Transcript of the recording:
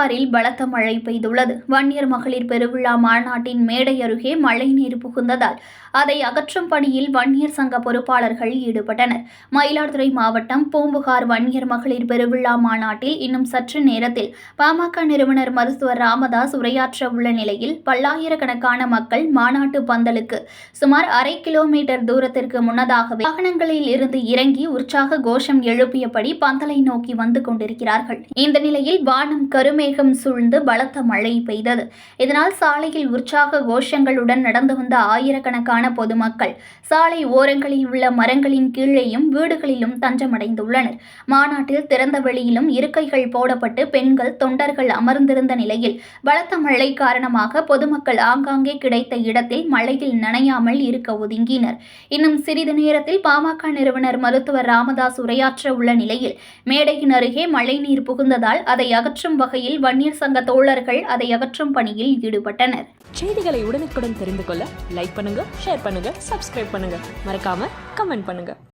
பீகாரில் பலத்த மழை பெய்துள்ளது. வன்னியர் மகளிர் பெருவிழா மாநாட்டின் மேடை அருகே மழைநீர் புகுந்ததால் அதை அகற்றும் பணியில் வன்னியர் சங்க பொறுப்பாளர்கள் ஈடுபட்டனர். மயிலாடுதுறை மாவட்டம் பூம்புகார் வன்னியர் மகளிர் பெருவிழா மாநாட்டில் இன்னும் சற்று நேரத்தில் பாமக நிறுவனர் மருத்துவர் ராமதாஸ் உரையாற்ற உள்ள நிலையில் பல்லாயிரக்கணக்கான மக்கள் மாநாட்டு பந்தலுக்கு சுமார் 1/2 கிலோமீட்டர் தூரத்திற்கு முன்னதாகவே வாகனங்களில் இருந்து இறங்கி உற்சாக கோஷம் எழுப்பியபடி பந்தலை நோக்கி வந்து கொண்டிருக்கிறார்கள். இந்த நிலையில் வானம் கருமேகம் சூழ்ந்து பலத்த மழை பெய்தது. இதனால் சாலையில் உற்சாக கோஷங்களுடன் நடந்து வந்த ஆயிரக்கணக்கான பொதுமக்கள் சாலை ஓரங்களில் உள்ள மரங்களின் கீழேயும் வீடுகளிலும் தஞ்சமடைந்துள்ளனர். மாநாட்டில் திறந்த வெளியிலும் இருக்கைகள் போடப்பட்டு பெண்கள் தொண்டர்கள் அமர்ந்திருந்த நிலையில் பலத்த மழை காரணமாக பொதுமக்கள் ஆங்காங்கே கிடைத்த இடத்தில் மழையில் நனையாமல் இருக்க ஒதுங்கினர். இன்னும் சிறிது நேரத்தில் பாமக நிறுவனர் மருத்துவர் ராமதாஸ் உரையாற்ற உள்ள நிலையில் மேடையின் அருகே மழைநீர் புகுந்ததால் அதை அகற்றும் வகையில் வன்னியர் சங்க தோழர்கள் அதை அகற்றும் பணியில் ஈடுபட்டனர். செய்திகளை உடனுக்குடன் தெரிந்து கொள்ள லைக் பண்ணுங்க, ஷேர் பண்ணுங்க, சப்ஸ்கிரைப் பண்ணுங்க, மறக்காம கமெண்ட் பண்ணுங்க.